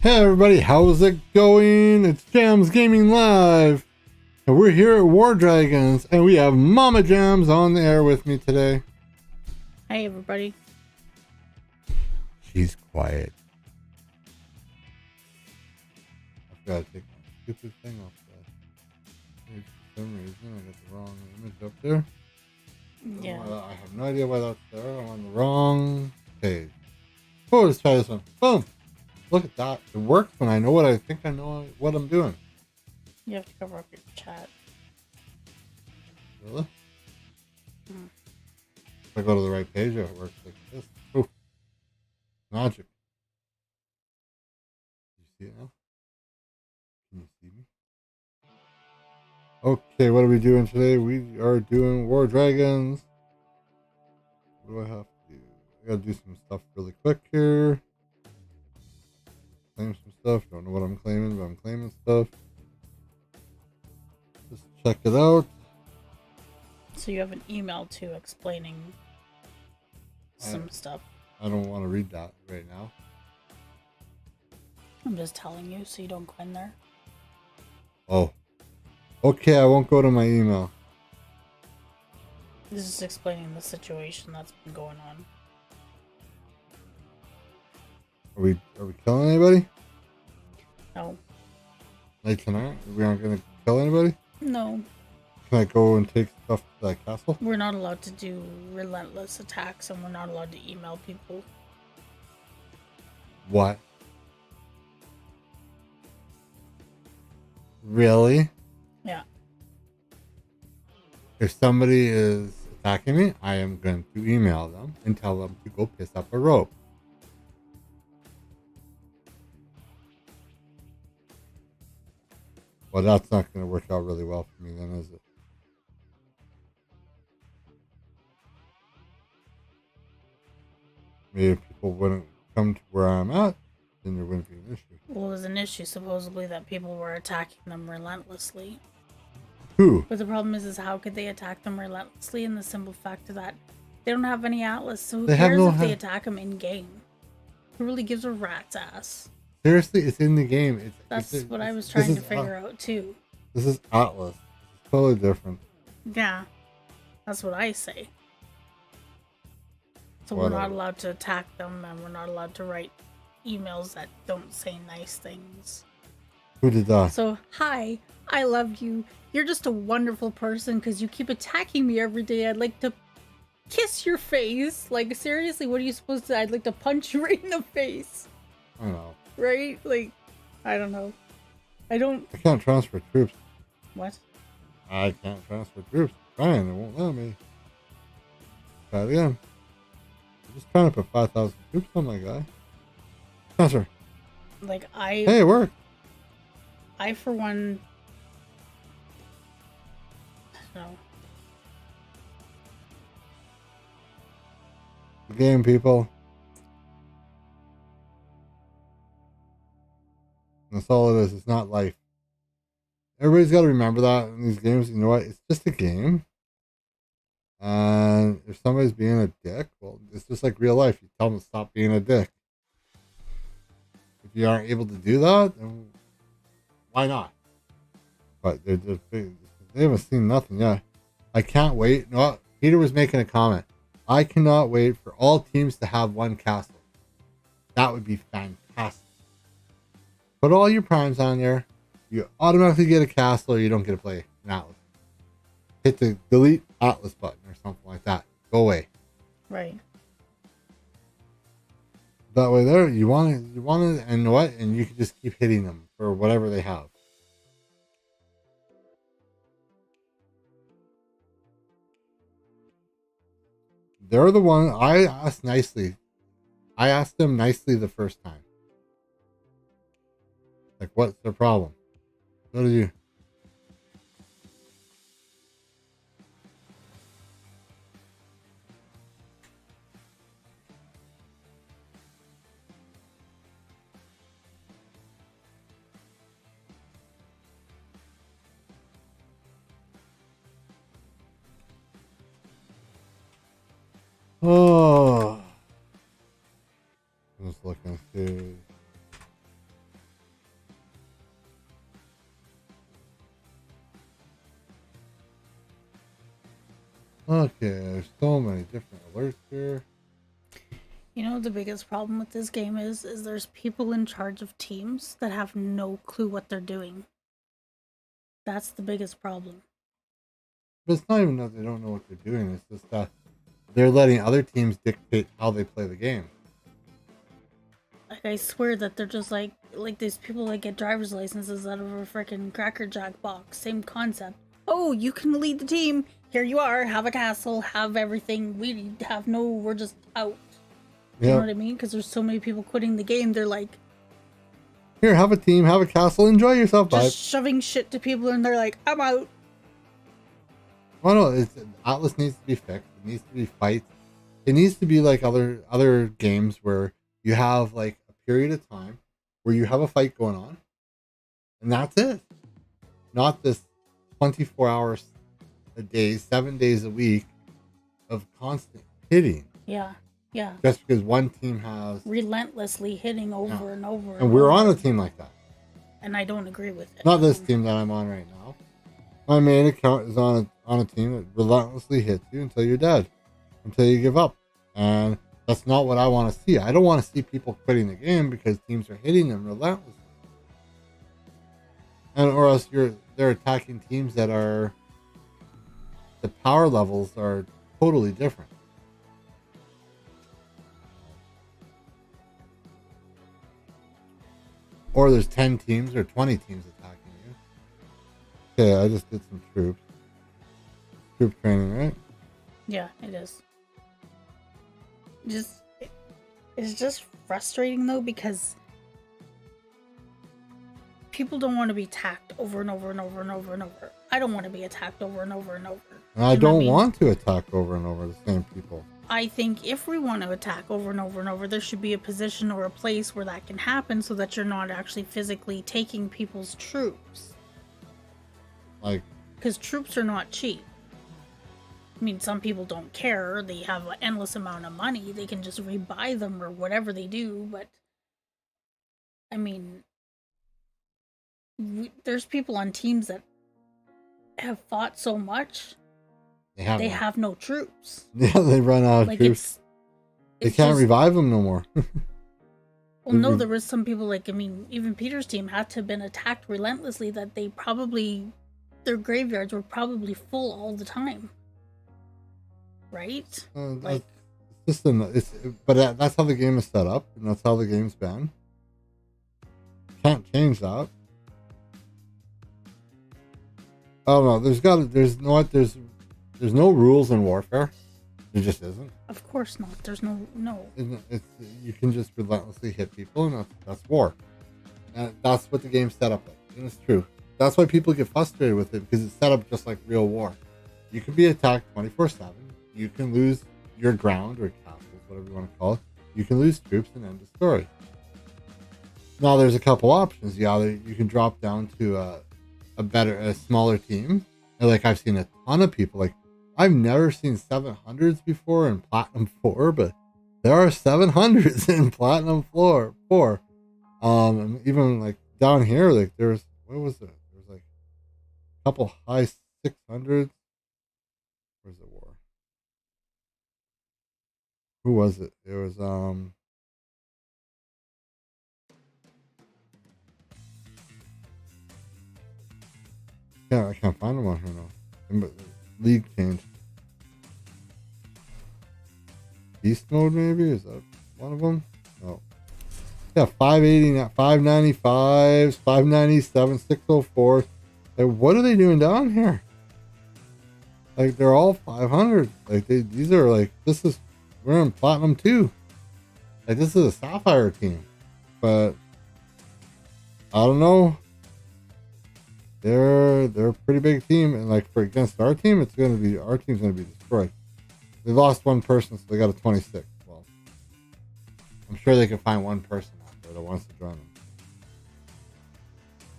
Hey everybody, how's it going? It's Jams Gaming Live, and we're here at War Dragons, and we have Mama Jams on the air with me today. Hey everybody. She's quiet. I've got to take my stupid thing off that. For some reason, I got the wrong image up there. Yeah. I have no idea why that's there. I'm on the wrong page. Oh, let's try this one. Boom! Look at that. It works when I know what I think I know what I'm doing. You have to cover up your chat. Really? If I go to the right page, it works like this. Oh, magic. You see it now? Can you see me? Okay, what are we doing today? We are doing War Dragons. What do I have to do? I gotta do some stuff really quick here. Claim some stuff. Don't know what I'm claiming, but I'm claiming stuff. Just check it out. So you have an email too explaining some stuff. I don't want to read that right now. I'm just telling you so you don't go in there. Oh. Okay, I won't go to my email. This is explaining the situation that's been going on. Are we killing anybody? No. Like tonight? We aren't gonna kill anybody? No. Can I go and take stuff to that castle? We're not allowed to do relentless attacks and we're not allowed to email people. What? Really? Yeah. If somebody is attacking me, I am going to email them and tell them to go piss up a rope. Well, that's not going to work out really well for me then, is it? Maybe if people wouldn't come to where I'm at, then there wouldn't be an issue. Well, there's an issue supposedly that people were attacking them relentlessly. Who? But the problem is how could they attack them relentlessly in the simple fact of that they don't have any atlas, so who cares if they attack them in game? Who really gives a rat's ass? Seriously, it's in the game. That's what I was trying to figure out too. This is Atlas. It's totally different. Yeah, that's what I say. So Whatever. we're not allowed to attack them, and we're not allowed to write emails that don't say nice things. Who did that? So, hi, I love you. You're just a wonderful person because you keep attacking me every day. I'd like to kiss your face. Like, seriously, what are you supposed to? I'd like to punch you right in the face. I know. Right? Like, I don't know. I can't transfer troops. What? I can't transfer troops. Fine, it won't let me. Try it again. I'm just trying to put 5,000 troops on my guy. Transfer. Like, Hey, it worked. I, for one... No. The game, people. That's all it is. It's not life. Everybody's got to remember that in these games. You know what? It's just a game. And if somebody's being a dick, well, it's just like real life. You tell them to stop being a dick. If you aren't able to do that, then why not? But they haven't seen nothing yet. I can't wait. No, Peter was making a comment. I cannot wait for all teams to have one castle. That would be fantastic. Put all your primes on there. You automatically get a castle, or you don't get to play an Atlas. Hit the delete Atlas button or something like that. Go away. Right. That way, there you want it, and what? And you can just keep hitting them for whatever they have. They're the one I asked nicely. I asked them nicely the first time. Like, what's their problem? What do you? Oh. I'm just looking through. Okay, there's so many different alerts here. You know, the biggest problem with this game is there's people in charge of teams that have no clue what they're doing. That's the biggest problem. But it's not even that they don't know what they're doing. It's just that they're letting other teams dictate how they play the game. Like I swear that they're just like these people that get driver's licenses out of a freaking Cracker Jack box. Same concept. Oh, you can lead the team. Here you are. Have a castle. Have everything. We have no. We're just out. You know Yeah. what I mean? Because there's so many people quitting the game. They're like Here, have a team, have a castle, enjoy yourself. Bye. just shoving shit to people, and they're like, "I'm out." Oh no, Atlas needs to be fixed. It needs to be fights. It needs to be like other games where you have like a period of time where you have a fight going on, and that's it. Not this 24 hours a day, 7 days a week of constant hitting. Yeah, yeah. Just because one team has, Relentlessly hitting over Yeah. and over. and we're on a team like that. and I don't agree with it. Not this team that I'm on right now. My main account is on a team that relentlessly hits you until you're dead, until you give up, and that's not what I want to see. I don't want to see people quitting the game because teams are hitting them relentlessly, and or else they're attacking teams that are the power levels are totally different. Or there's 10 teams or 20 teams attacking you. Okay, I just did some troop training, right? Yeah, it is. It's just frustrating though because people don't want to be attacked over and over and over and over and over. I don't want to be attacked over and over and over. And I You know what don't mean? want to attack over and over the same people. I think if we want to attack over and over and over, there should be a position or a place where that can happen so that you're not actually physically taking people's troops. Like, Because troops are not cheap. I mean, some people don't care. They have an endless amount of money. They can just rebuy them or whatever they do. But, I mean, there's people on teams that have fought so much, they they have no troops. yeah, they run out of Like, troops. They it's can't just, revive them no more. well, no, there was some people, like, I mean, even Peter's team had to have been attacked relentlessly that they probably, their graveyards were probably full all the time. Right? Like, it's just that's how the game is set up, and that's how the game's been. Can't change that. I don't know. There's no rules in warfare. There just isn't. of course not. There's no. It's you can just relentlessly hit people, and that's war. And that's what the game's set up like, and it's true. That's why people get frustrated with it because it's set up just like real war. You can be attacked 24/7. You can lose your ground or castles, whatever you want to call it. You can lose troops and end the story. Now there's a couple options. Yeah, you can drop down to a smaller team. And like I've seen a ton of people. Like I've never seen 700s before in Platinum 4, but there are 700s in Platinum 4. And even like down here, like there's what was it? There was like a couple high 600s. Where's the war? Who was it? It was yeah, I can't find them on here now. But league change. Beast mode maybe? Is that one of them? No. Yeah, 580, 595, 597, 604. Like, what are they doing down here? Like they're all 500. Like these are like we're in Platinum 2. Like this is a Sapphire team. But I don't know. They're a pretty big team, and like for against our team, our team's gonna be destroyed. They lost one person, so they got a 26. Well, I'm sure they can find one person out there that wants to join them.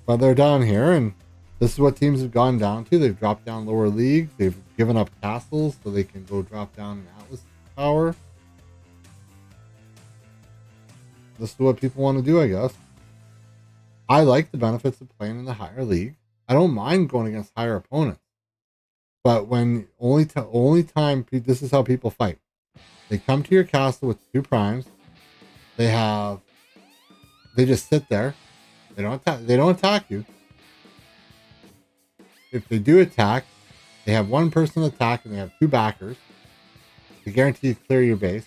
But they're down here, and this is what teams have gone down to. They've dropped down lower leagues. They've given up castles so they can go drop down in Atlas power. This is what people want to do, I guess. I like the benefits of playing in the higher league. I don't mind going against higher opponents. But when only time this is how people fight. They come to your castle with 2 primes. They just sit there. They don't attack you. If they do attack, they have 1 person attack and they have 2 backers. They guarantee you clear your base.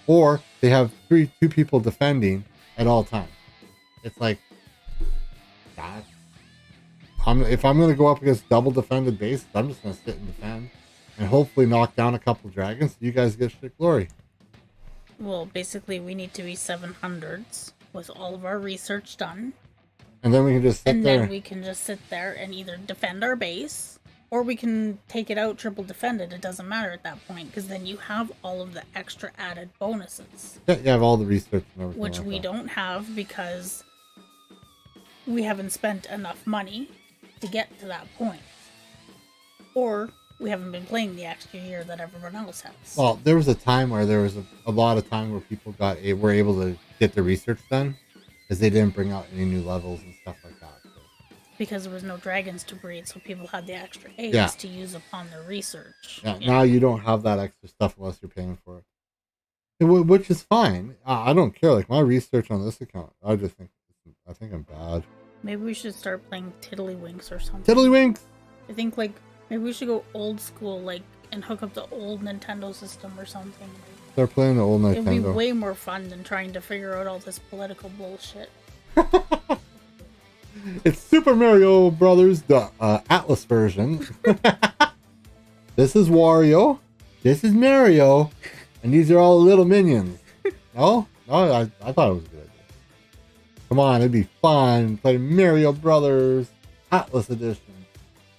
Or they have 2 people defending at all times. It's like that. If I'm going to go up against double defended bases, I'm just going to sit and defend and hopefully knock down a couple dragons so you guys get shit glory. Well, basically, we need to be 700s with all of our research done. And then we can just sit and there. then we can just sit there and either defend our base, or we can take it out, triple defend it. It doesn't matter at that point, because then you have all of the extra added bonuses. Yeah, you have all the research and everything. Which like we that. don't have because we haven't spent enough money to get to that point. Or we haven't been playing the extra year that everyone else has. Well, there was a time where there was a lot of time where people were able to get their research done because they didn't bring out any new levels and stuff like that. So. Because there was no dragons to breed, so people had the extra eggs to use upon their research. Yeah, now you don't have that extra stuff unless you're paying for it. Which is fine. I don't care. Like, my research on this account, I think I'm bad. Maybe we should start playing Tiddlywinks or something. Tiddlywinks! I think, like, maybe we should go old school, like, and hook up the old Nintendo system or something. They're playing the old Nintendo. It would be way more fun than trying to figure out all this political bullshit. It's Super Mario Brothers, the Atlas version. This is Wario. This is Mario. And these are all little minions. No? I thought it was a good idea. Come on, it'd be fun. Play Mario Brothers Atlas Edition.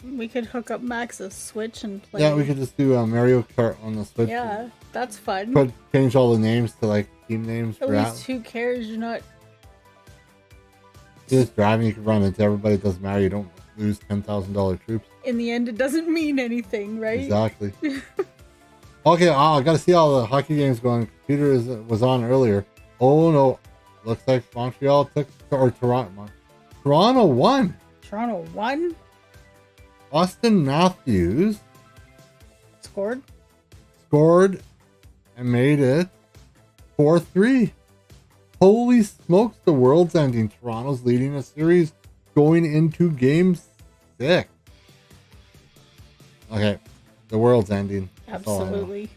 We could hook up Max's Switch and play. Yeah, we could just do Mario Kart on the Switch. Yeah, that's fun. Change all the names to like team names. At for least Atlas. who cares? You're not. You're just driving, you can run into everybody. It doesn't matter. You don't lose $10,000 troops. In the end, it doesn't mean anything, right? Exactly. Okay, I got to see all the hockey games going. Computer was on earlier. Oh no, looks like Montreal Toronto. Toronto won. Toronto won. Austin Matthews Scored and made it 4-3. Holy smokes, the world's ending. Toronto's leading a series going into game 6. Okay, the world's ending. That's absolutely.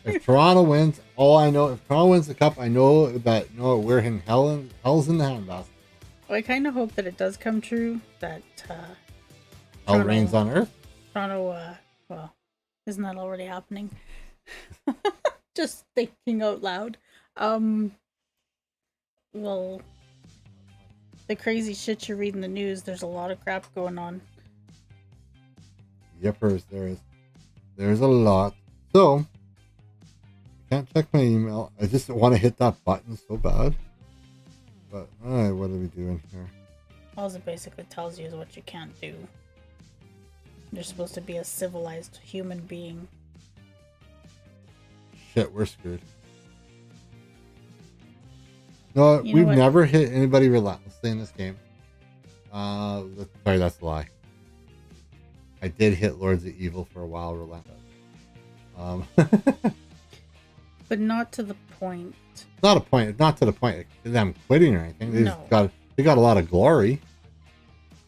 If Toronto wins, if Toronto wins the cup, I know that we're in hell's in the handbasket. Well, I kind of hope that it does come true that Hell reigns on earth. Toronto, well, isn't that already happening? Just thinking out loud. Well, the crazy shit you read in the news, there's a lot of crap going on. Yippers, there's a lot. So, I can't check my email. I just want to hit that button so bad. But, alright, what are we doing here? All it basically tells you is what you can't do. You're supposed to be a civilized human being. Shit, we're screwed. No, we've never hit anybody relentlessly in this game. Sorry, that's a lie. I did hit Lords of Evil for a while relentless. But not to the point. Not to the point of them quitting or anything. They got a lot of glory.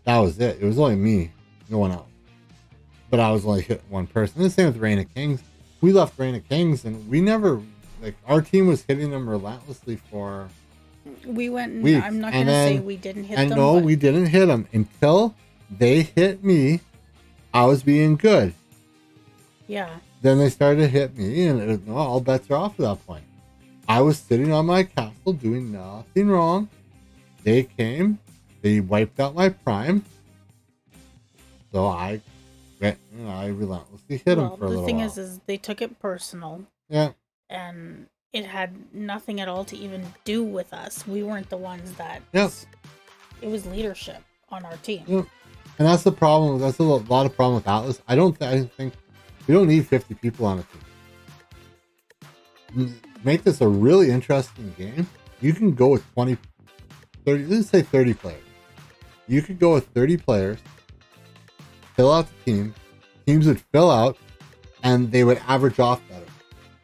That was it. It was only me, no one else. But I was only hitting one person. The same with Reign of Kings. We left Reign of Kings and we never, like, our team was hitting them relentlessly for we went. weeks. I'm not gonna say we didn't hit them. No, we didn't hit them until they hit me. I was being good. Yeah. Then they started to hit me, and all bets are off at that point. I was sitting on my castle doing nothing wrong. They came, they wiped out my prime, so I relentlessly hit them for a little while. The thing is they took it personal. Yeah. And it had nothing at all to even do with us. We weren't the ones that. Yes. It was leadership on our team. Yeah. And that's the problem. That's a lot of problem with Atlas. I think we don't need 50 people on a team. Make this a really interesting game. You can go with 20, 30, let's say 30 players. You could go with 30 players, fill out the team, teams would fill out and they would average off better.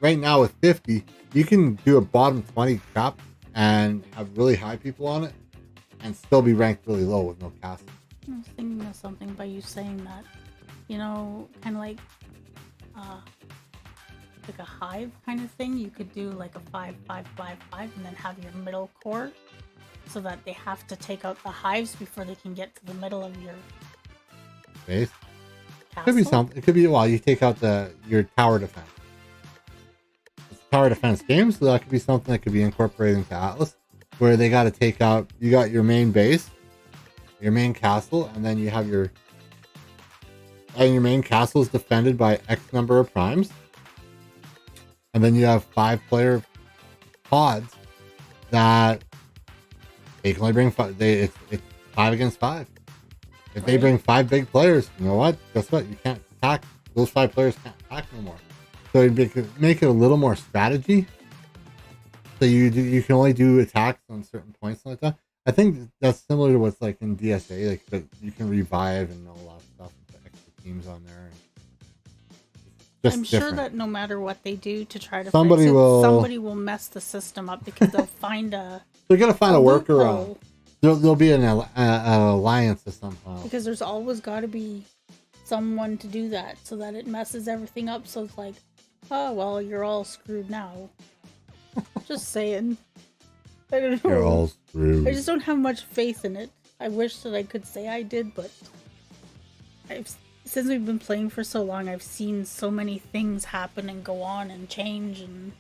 Right now with 50, you can do a bottom 20 cap and have really high people on it and still be ranked really low with no castle. I was thinking of something by you saying that. You know, kind of like a hive kind of thing. You could do like a 5-5-5-5 and then have your middle core so that they have to take out the hives before they can get to the middle of your Base. castle. Could be something. It could be, well, you take out your tower defense. It's a tower defense game, so that could be something that could be incorporated into Atlas, where they got to take out, you got your main base, your main castle, and then you have your main castle is defended by X number of primes. And then you have 5-player pods that they can only bring 5. It's 5 against 5. If they bring 5 big players, you know what? Guess what? You can't attack. Those 5 players can't attack no more. So you make it a little more strategy. So you can only do attacks on certain points like that. I think that's similar to what's like in DSA, like that you can revive and all that stuff, and put extra teams on there. I'm sure that no matter what they do to try to somebody fix it, will somebody will mess the system up because they'll find a. They're gonna find a loophole. workaround. There'll be an alliance of somehow. Because there's always got to be someone to do that so that it messes everything up. So it's like, oh well, you're all screwed now. Just saying. I don't know. You're all screwed. I just don't have much faith in it. I wish that I could say I did, but since we've been playing for so long, I've seen so many things happen and go on and change, and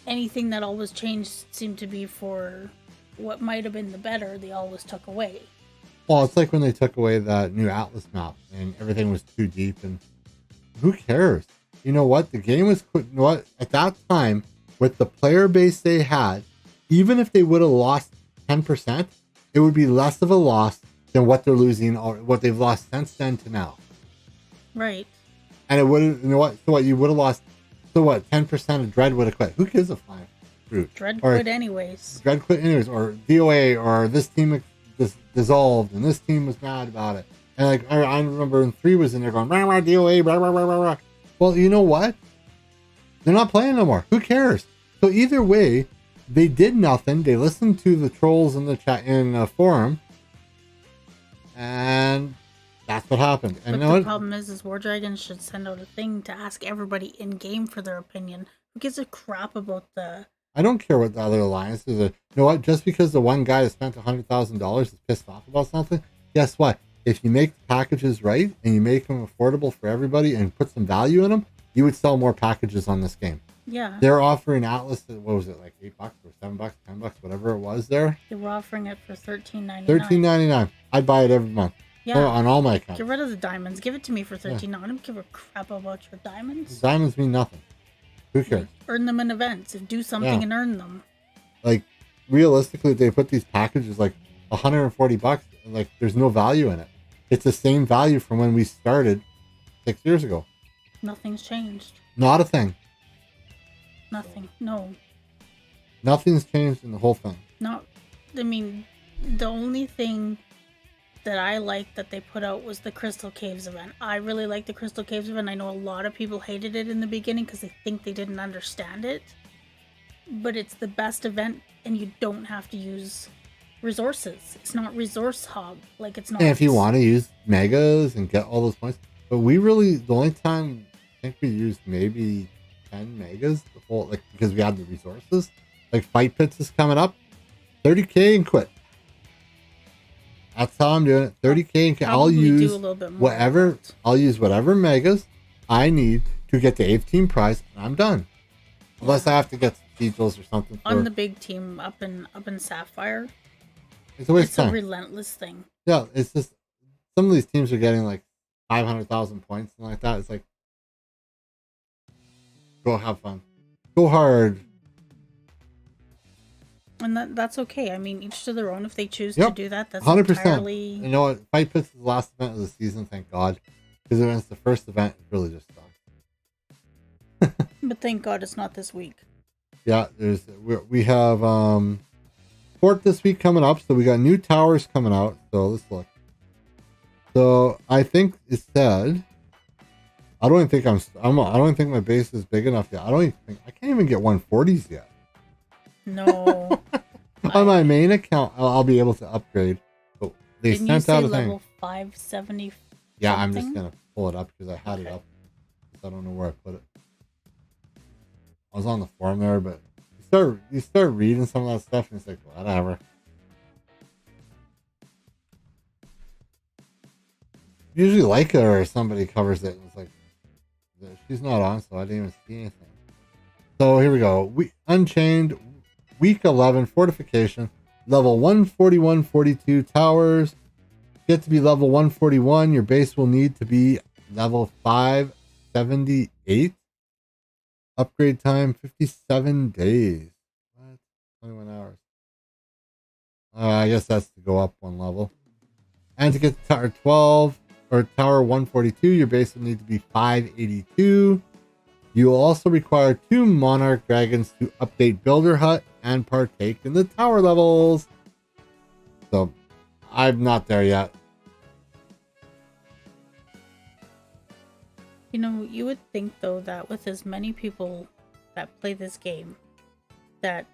anything that always changed seemed to be for what might have been the better, they always took away. Well, it's like when they took away that new Atlas map and everything was too deep, and who cares? You know what? The game was, you know what? At that time, with the player base they had, even if they would have lost 10%, it would be less of a loss than what they're losing or what they've lost since then to now. Right. And it wouldn't, you know what? So what? You would have lost, so what? 10% of Dread would have quit. Who gives a flying fruit? Dread quit anyways. Dread quit anyways, or DOA, or this team dissolved and this team was mad about it. And like, I remember when 3 was in there going, rah, rah, DOA, rah, rah, rah, rah, rah. Well, you know what? They're not playing no more. Who cares? So either way, they did nothing. They listened to the trolls in the chat in the forum, and that's what happened. And but you know the problem is War Dragons should send out a thing to ask everybody in game for their opinion. Who gives a crap about the? I don't care what the other alliances are. You know what? Just because the one guy that spent $100,000 is pissed off about something, guess what? If you make the packages right and you make them affordable for everybody and put some value in them, you would sell more packages on this game. Yeah. They're offering Atlas, what was it, like $8 or $7, $10, whatever it was there? They were offering it for $13.99. $13.99. I'd buy it every month. Yeah. On all my accounts. Get rid of the diamonds. Give it to me for $13. I don't give a crap about your diamonds. Diamonds mean nothing. Who cares? Earn them in events. Do something and earn them. Like, realistically, they put these packages like $140, and like there's no value in it. It's the same value from when we started 6 years ago. Nothing's changed. Not a thing. Nothing. No. Nothing's changed in the whole thing. Not. I mean, the only thing that I liked that they put out was the Crystal Caves event. I really like the Crystal Caves event. I know a lot of people hated it in the beginning because they think they didn't understand it. But it's the best event, and you don't have to use resources. It's not resource hog. Like, it's not. And if you want to use megas and get all those points, but we really, the only time I think we used maybe 10 megas, the whole, like, because we had the resources. Like, Fight Pits is coming up, 30k and quit. That's how I'm doing it. 30k and I'll use whatever. I'll use whatever megas I need to get the 18 prize, and I'm done. Yeah. Unless I have to get Sigils or something. On the big team up in Sapphire, it's a waste of time. It's a relentless thing. Yeah, it's just some of these teams are getting like 500,000 points and like that. It's like, go have fun, go hard. And that's okay. I mean, each to their own. If they choose to do that, that's 100%. Entirely... You know what? Fight Pits is the last event of the season, thank God. Because when it's the first event, it really just sucks. But thank God it's not this week. Yeah, we have Fort this week coming up, so we got new towers coming out. So let's look. So I think it said I don't even think I don't even think my base is big enough yet. I can't even get 140s yet. No. On my main account, I'll be able to upgrade. But they Didn't you sent say out a level thing. 570? Yeah, I'm just something? gonna pull it up because I had it Okay. up. I don't know where I put it. I was on the forum there, but you start reading some of that stuff, and it's like whatever. Usually, Leica or somebody covers it, and it's like she's not on, so I didn't even see anything. So here we go. Unchained, week 11 fortification, level 141, 42 towers. Get to be level 141. Your base will need to be level 578. Upgrade time 57 days. What? 21 hours. I guess that's to go up one level. And to get to tower 12 or tower 142, your base will need to be 582. You will also require 2 monarch dragons to update builder hut and partake in the tower levels. So I'm not there yet. You know, you would think though that with as many people that play this game, that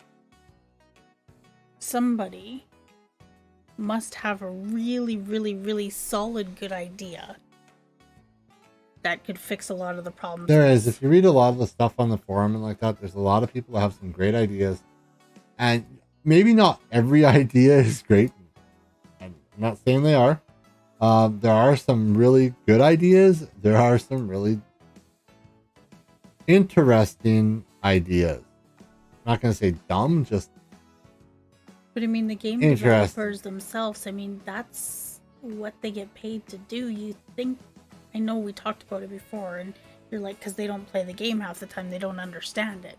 somebody must have a really, really, really solid good idea that could fix a lot of the problems. There is. If you read a lot of the stuff on the forum and like that, there's a lot of people that have some great ideas. And maybe not every idea is great. I'm not saying they are. There are some really good ideas. There are some really interesting ideas. I'm not going to say dumb, just But I mean, the game interesting. developers themselves, I mean, that's what they get paid to do. You think, I know we talked about it before, and you're like, because they don't play the game half the time, they don't understand it.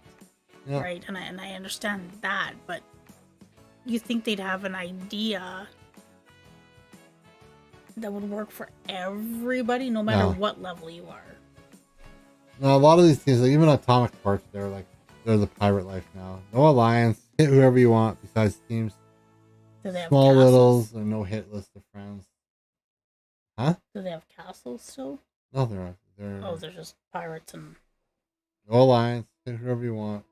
Yeah. Right? And I understand that, but you think they'd have an idea that would work for everybody, no matter what level you are. Now, a lot of these things, like even Atomic Parts, they're the pirate life now. No alliance, hit whoever you want besides teams. Do they have Small castles? littles, or no hit list of friends. Huh? Do they have castles still? No, they're They're just pirates and... No alliance, hit whoever you want.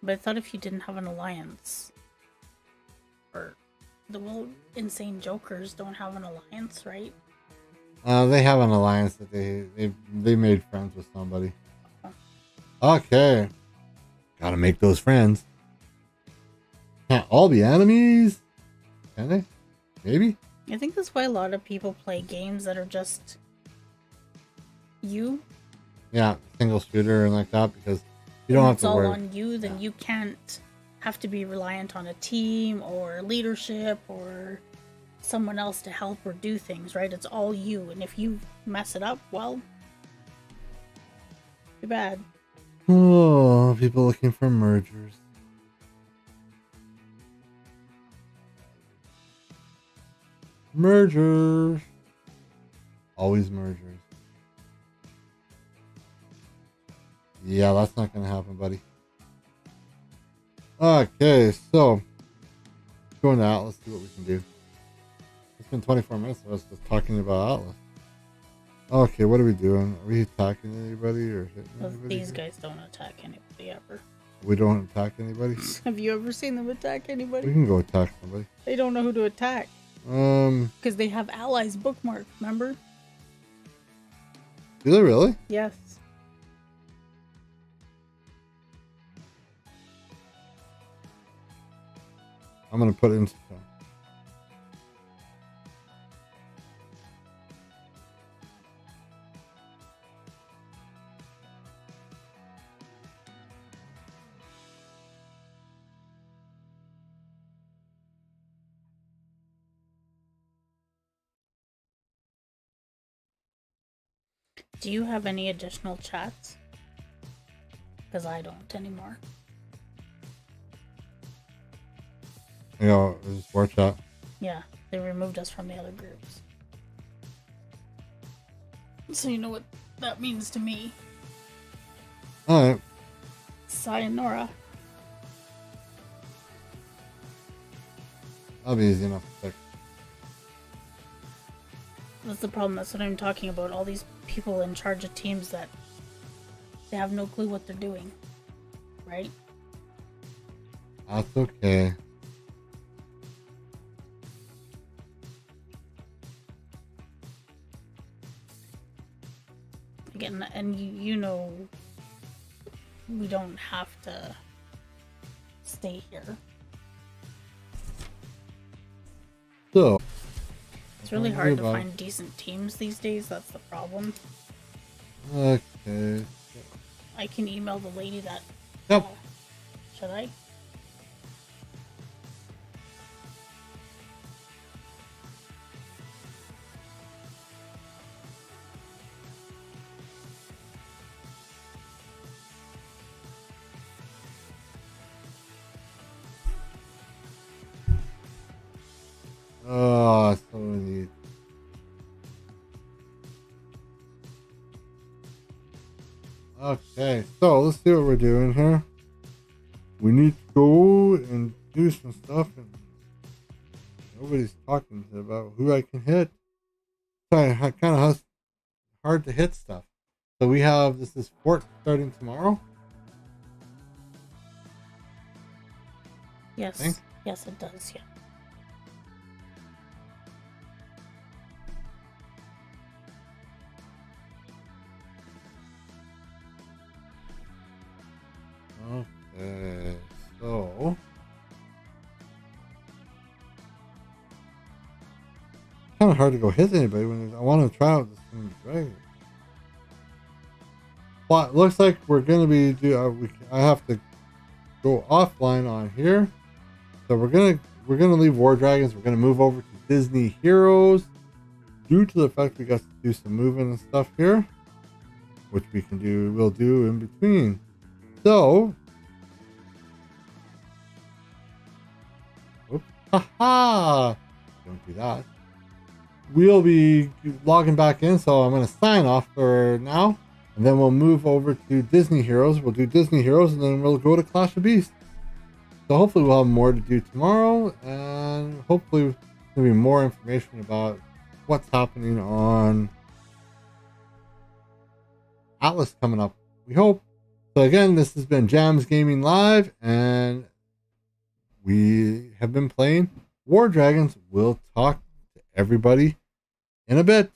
But I thought if you didn't have an alliance, or the insane jokers don't have an alliance, right? They have an alliance that they made friends with somebody. Okay, gotta make those friends. Can't all be enemies, can they? Maybe. I think that's why a lot of people play games that are just you. Yeah, single shooter and like that, because you don't have to worry. It's all on you. Then you can't have to be reliant on a team or leadership or someone else to help or do things, right? It's all you, and if you mess it up, well, too bad. Oh, people looking for mergers. Mergers. Always mergers. Yeah, that's not gonna happen, buddy. Okay, so going to Atlas, see what we can do. It's been 24 minutes of us just talking about Atlas. Okay, what are we doing? Are we attacking anybody or hitting anybody? These guys don't attack anybody ever. We don't attack anybody? Have you ever seen them attack anybody? We can go attack somebody. They don't know who to attack. Because they have allies bookmarked, remember? Do they really? Yes. I'm gonna put it into. Do you have any additional chats? Because I don't anymore. You know, it's war chat. Yeah, they removed us from the other groups. So you know what that means to me. Alright. Sayonara. That'll be easy enough to fix. That's the problem. That's what I'm talking about. All these people in charge of teams that they have no clue what they're doing, right? That's okay. Again, and you know, we don't have to stay here. So It's really hard to find decent teams these days. That's the problem. Okay. I can email the lady that. Yep. Should I? Oh, so neat. Okay, so let's see what we're doing here. We need to go and do some stuff, and nobody's talking about who I can hit. Kind of hard to hit stuff. So we have this is Fort starting tomorrow. Yes. Think? Yes, it does. Yeah. Okay, so kind of hard to go hit anybody when I want to try out this thing dragon. But it looks like we're gonna be I have to go offline on here, so we're gonna leave War Dragons. We're gonna move over to Disney Heroes due to the fact we got to do some moving and stuff here, which we'll do in between. So, oops, haha, don't do that. We'll be logging back in, so I'm going to sign off for now, and then we'll move over to Disney Heroes. We'll do Disney Heroes, and then we'll go to Clash of Beasts. So hopefully we'll have more to do tomorrow, and hopefully there'll be more information about what's happening on Atlas coming up. We hope. So again, this has been Jams Gaming Live, and we have been playing War Dragons. We'll talk to everybody in a bit.